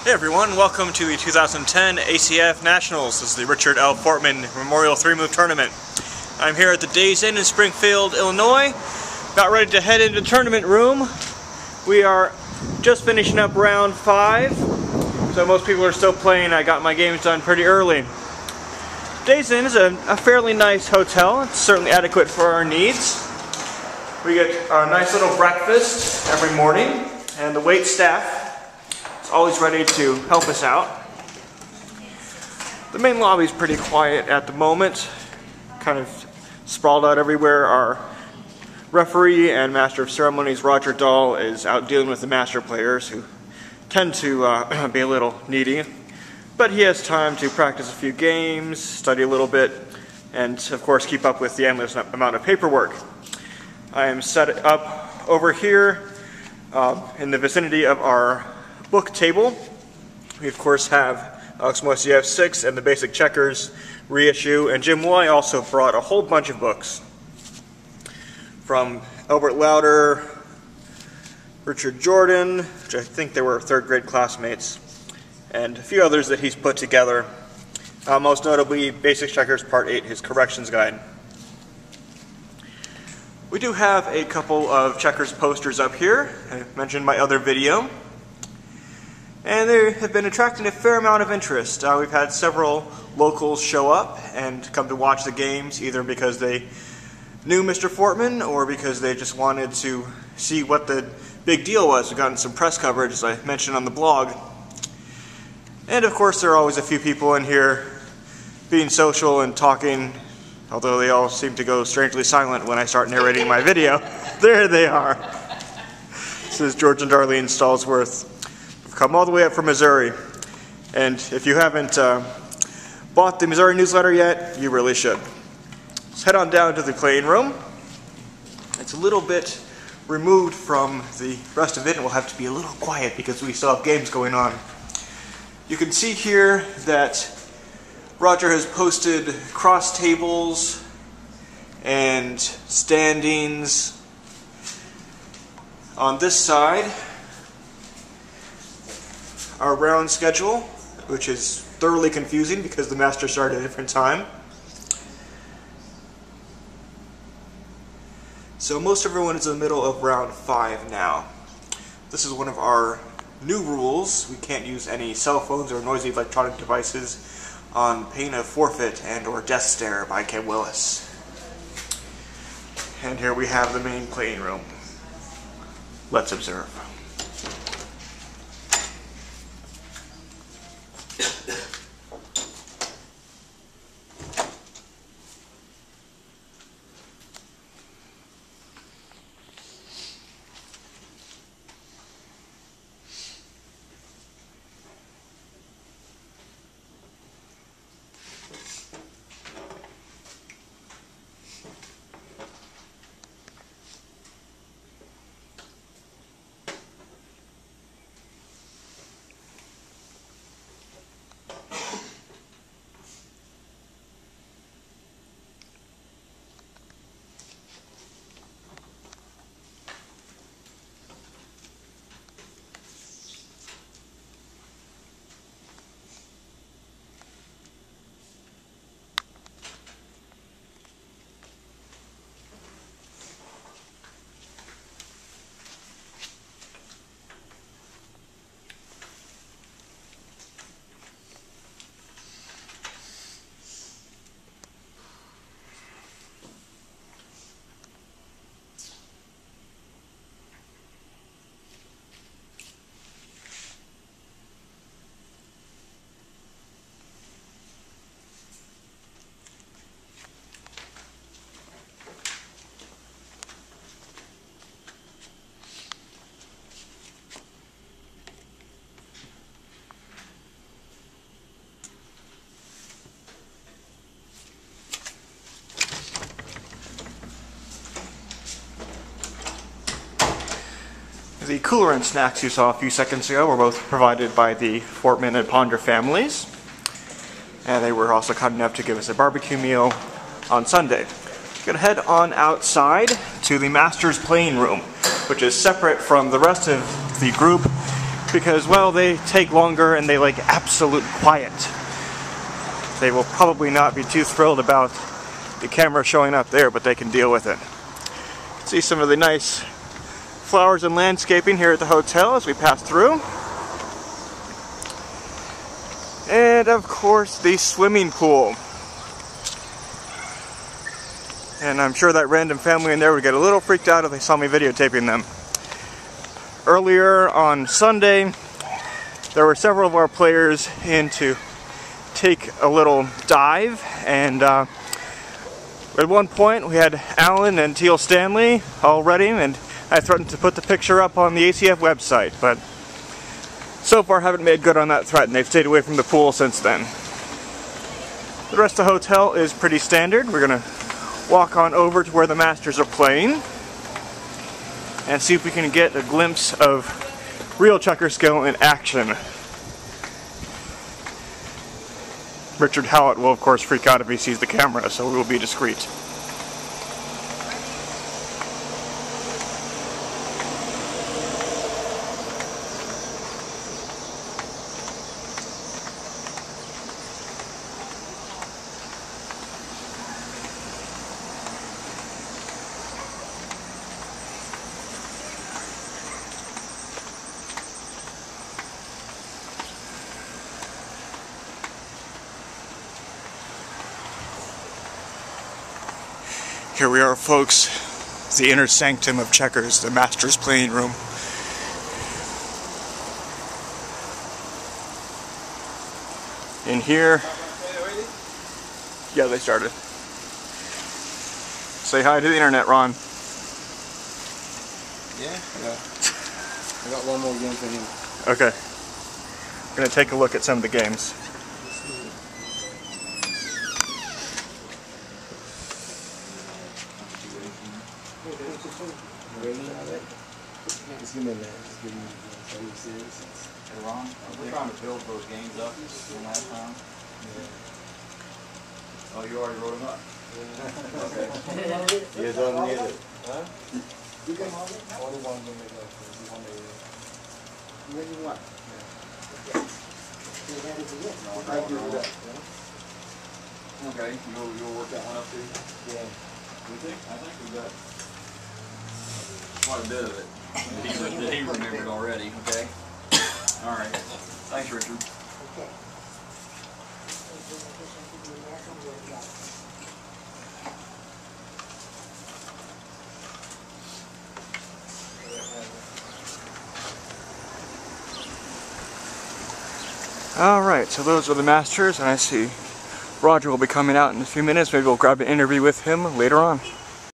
Hey everyone, welcome to the 2010 ACF Nationals. This is the Richard L. Fortman Memorial 3-move tournament. I'm here at the Days Inn in Springfield, Illinois, about ready to head into the tournament room. We are just finishing up round 5, so most people are still playing. I got my games done pretty early. Days Inn is a fairly nice hotel. It's certainly adequate for our needs. We get a nice little breakfast every morning, and the wait staff always ready to help us out. The main lobby is pretty quiet at the moment, kind of sprawled out everywhere. Our referee and master of ceremonies, Roger Dahl, is out dealing with the master players who tend to be a little needy, but he has time to practice a few games, study a little bit, and of course keep up with the endless amount of paperwork. I am set up over here in the vicinity of our book table. We of course have Alex Moiseev's 6 and the Basic Checkers reissue, and Jim Loy also brought a whole bunch of books from Albert Lauder, Richard Jordan, which I think they were 3rd grade classmates, and a few others that he's put together, most notably Basic Checkers Part 8, his corrections guide. We do have a couple of checkers posters up here. I mentioned in my other video, and they have been attracting a fair amount of interest. We've had several locals show up and come to watch the games, either because they knew Mr. Fortman or because they just wanted to see what the big deal was. We've gotten some press coverage, as I mentioned on the blog. And of course there are always a few people in here being social and talking, although they all seem to go strangely silent when I start narrating my video. There they are. This is George and Darlene Stallsworth. Come all the way up from Missouri, and if you haven't bought the Missouri newsletter yet, you really should. Let's head on down to the playing room. It's a little bit removed from the rest of it, and we'll have to be a little quiet because we still have games going on. You can see here that Roger has posted cross tables and standings on this side. Our round schedule, which is thoroughly confusing because the masters start at a different time. So most everyone is in the middle of round 5 now. This is one of our new rules. We can't use any cell phones or noisy electronic devices on pain of forfeit and or death stare by Ken Willis. And here we have the main playing room. Let's observe. The cooler and snacks you saw a few seconds ago were both provided by the Fortman and Ponder families, and they were also kind enough to give us a barbecue meal on Sunday. We're going to head on outside to the Masters playing room, which is separate from the rest of the group because, well, they take longer and they like absolute quiet. They will probably not be too thrilled about the camera showing up there, but they can deal with it. See some of the nice flowers and landscaping here at the hotel as we pass through. And of course the swimming pool. And I'm sure that random family in there would get a little freaked out if they saw me videotaping them. Earlier on Sunday, there were several of our players in to take a little dive, and at one point we had Alan and Teal Stanley all ready, and I threatened to put the picture up on the ACF website, but so far haven't made good on that threat, and they've stayed away from the pool since then. The rest of the hotel is pretty standard. We're going to walk on over to where the Masters are playing and see if we can get a glimpse of real checker skill in action. Richard Howlett will of course freak out if he sees the camera, so we will be discreet. Here we are, folks, the inner sanctum of checkers, the Masters playing room. In here, yeah, they started. Say hi to the internet, Ron. Yeah. I got one more game for him. Okay. We're going to take a look at some of the games. Just give me a minute. Just give me a series. Hey Ron, we're trying to build those games up from last time. Yeah. Oh, you already wrote them up? Yeah. Okay. You don't need it. Huh? You can have it. Only one will make up for you. When you want. I do that. Okay, you'll work that one up too? Yeah. I think we got quite a bit of it that he remembered already, okay? Alright. Thanks, Richard. Okay. Alright, so those are the Masters, and I see Roger will be coming out in a few minutes. Maybe we'll grab an interview with him later on.